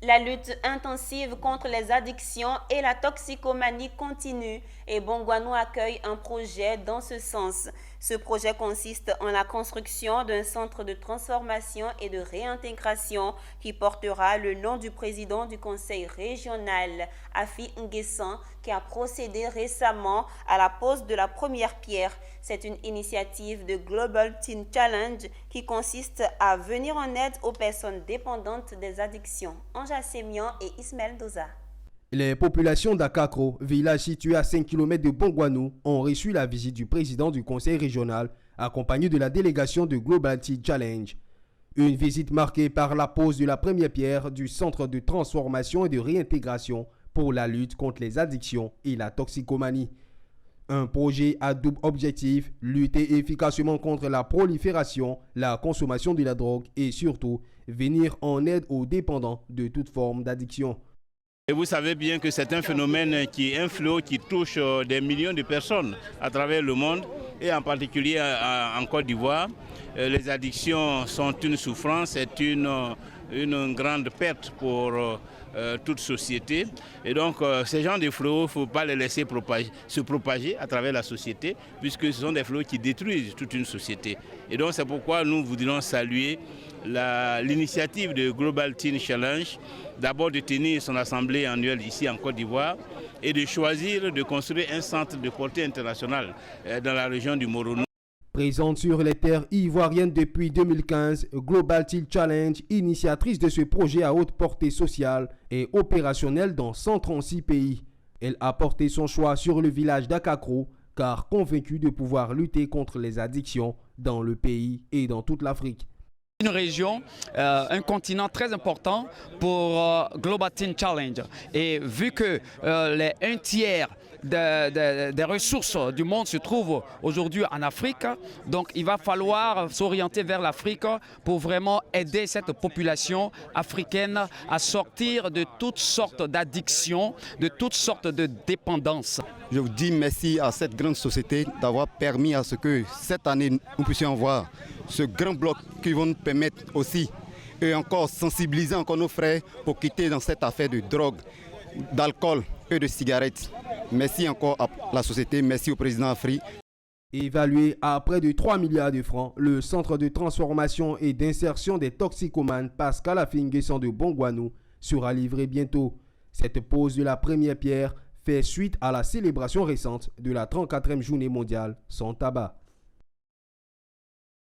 La lutte intensive contre les addictions et la toxicomanie continue et Bongouanou accueille un projet dans ce sens. Ce projet consiste en la construction d'un centre de transformation et de réintégration qui portera le nom du président du conseil régional, Afi Nguessan, qui a procédé récemment à la pose de la première pierre. C'est une initiative de Global Teen Challenge qui consiste à venir en aide aux personnes dépendantes des addictions. Anja Semian et Ismaël Doza. Les populations d'Akakro, village situé à 5 km de Bongouanou, ont reçu la visite du président du conseil régional, accompagné de la délégation de Global Teen Challenge. Une visite marquée par la pose de la première pierre du centre de transformation et de réintégration pour la lutte contre les addictions et la toxicomanie. Un projet à double objectif, lutter efficacement contre la prolifération, la consommation de la drogue et surtout venir en aide aux dépendants de toute forme d'addiction. Et vous savez bien que c'est un phénomène qui est un fléau qui touche des millions de personnes à travers le monde et en particulier en Côte d'Ivoire. Les addictions sont une souffrance, c'est une grande perte pour toute société. Et donc ces genres de fléaux, il ne faut pas les laisser se propager à travers la société puisque ce sont des fléaux qui détruisent toute une société. Et donc c'est pourquoi nous voudrions saluer l'initiative de Global Teen Challenge, d'abord de tenir son assemblée annuelle ici en Côte d'Ivoire et de choisir de construire un centre de portée internationale dans la région du Morono. Présente sur les terres ivoiriennes depuis 2015, Global Teen Challenge, initiatrice de ce projet à haute portée sociale, est opérationnelle dans 136 pays. Elle a porté son choix sur le village d'Akakro, car convaincue de pouvoir lutter contre les addictions dans le pays et dans toute l'Afrique. Une région, un continent très important pour Global Teen Challenge. Et vu que les 1/3 des ressources du monde se trouvent aujourd'hui en Afrique, donc il va falloir s'orienter vers l'Afrique pour vraiment aider cette population africaine à sortir de toutes sortes d'addictions, de toutes sortes de dépendances. Je vous dis merci à cette grande société d'avoir permis à ce que cette année nous puissions voir ce grand bloc qui va nous permettre aussi et encore sensibiliser encore nos frères pour quitter dans cette affaire de drogue, d'alcool et de cigarettes. Merci encore à la société, merci au président Afri. Évalué à près de 3 milliards de francs, le centre de transformation et d'insertion des toxicomanes Pascal Afi Nguessan de Bongouanou sera livré bientôt. Cette pose de la première pierre fait suite à la célébration récente de la 34e journée mondiale sans tabac.